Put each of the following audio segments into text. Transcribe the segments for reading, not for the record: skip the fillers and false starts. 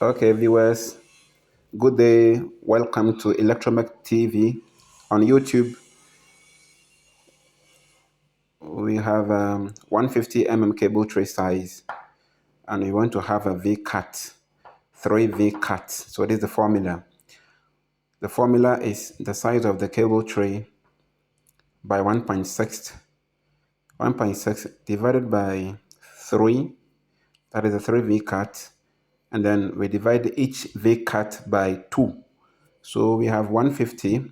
Okay, viewers, good day. Welcome to Electromech TV. On YouTube, we have 150 cable tray size, and we want to have a V cut, 3V cut. So this is the formula. The formula is the size of the cable tray by 1.6. 1.6 divided by 3, that is a 3V cut, and then we divide each V cut by 2. So we have 150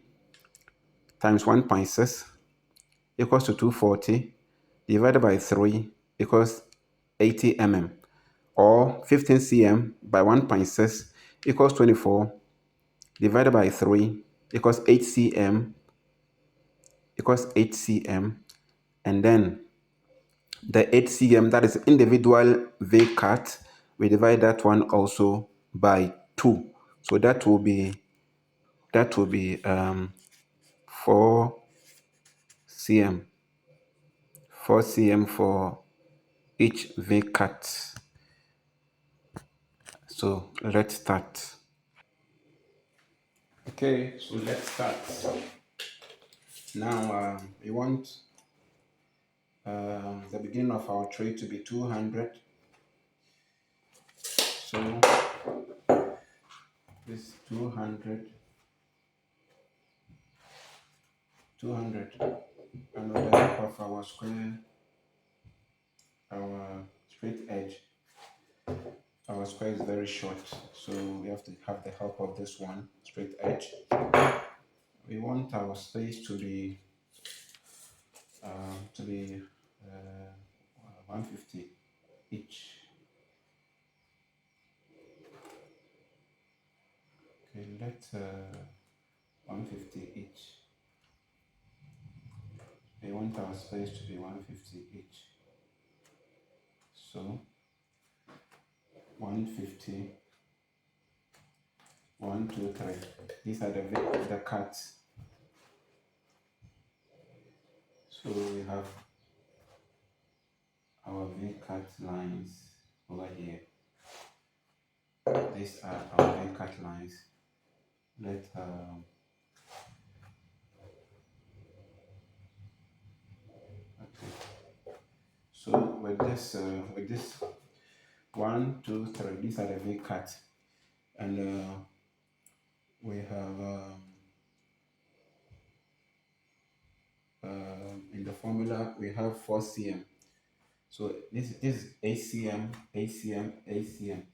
times 1.6 equals to 240 divided by 3 equals 80 or 15 cm by 1.6 equals 24 divided by 3 equals 8 cm equals 8 cm, and then the 8 cm, that is individual V cut, we divide that one also by 2. So that will be 4 cm 4 cm for each V cut. So let's start. Okay, so let's start. Now we want the beginning of our tray to be 200. So this 200, and with the help of our square, our straight edge, our square is very short, so we have to have the help of this one, straight edge. We want our space to be 150 each. Okay, let's 150 each. We want our space to be 150 each. So 150, 1, 2, 3. These are the cuts. So we have our V cut lines over here. These are our V cut lines. Let okay. So with this 1, 2, 3, these are the V cuts, and we have in the formula we have 4 cm. So this is 8 cm, 8 cm, 8 cm,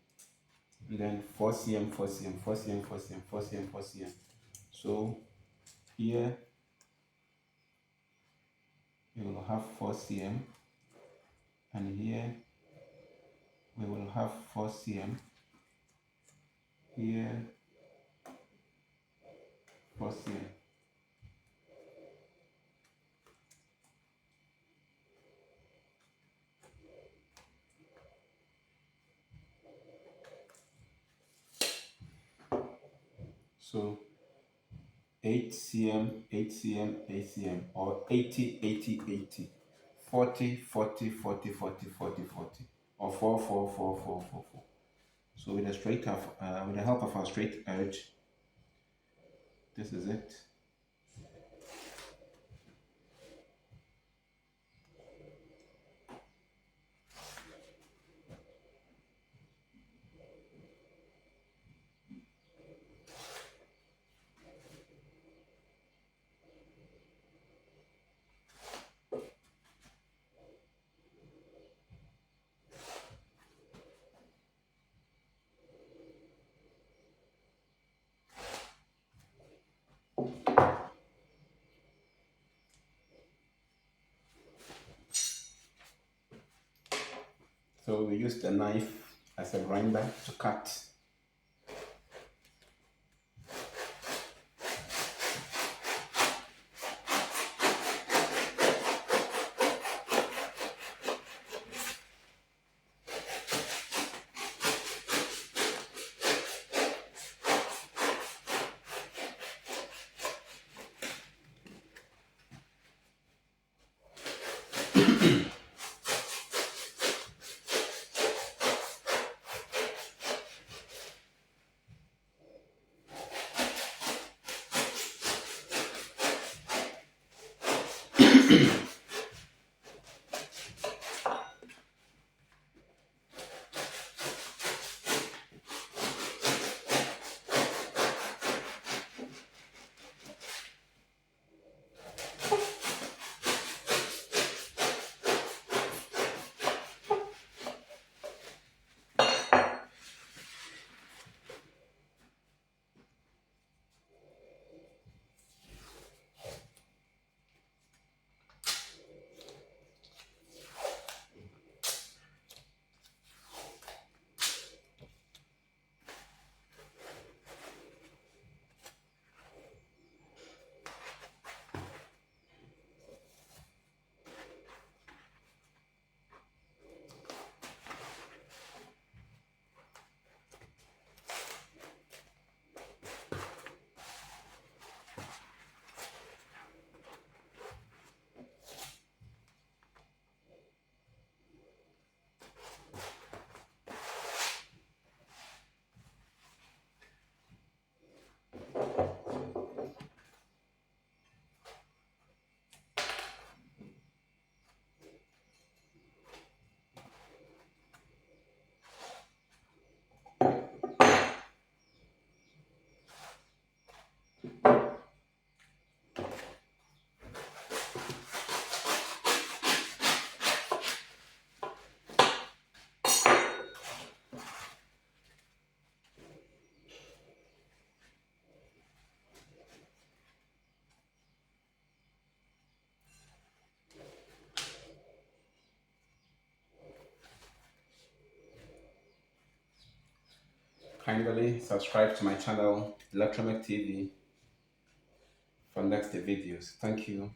and then 4 cm, 4 cm, 4 cm, 4 cm, 4 cm, 4 cm. So here we will have 4 cm, and here we will have 4 cm, here 4 cm. So 8 cm, 8 cm, 8 cm, or 80, 80, 80, 40, 40, 40, 40, 40, 40, or 4, 4, 4, 4, 4, 4. So with the help of our straight edge, this is it. So we use the knife as a grinder to cut. Kindly subscribe to my channel, Electronic TV, for next videos. Thank you.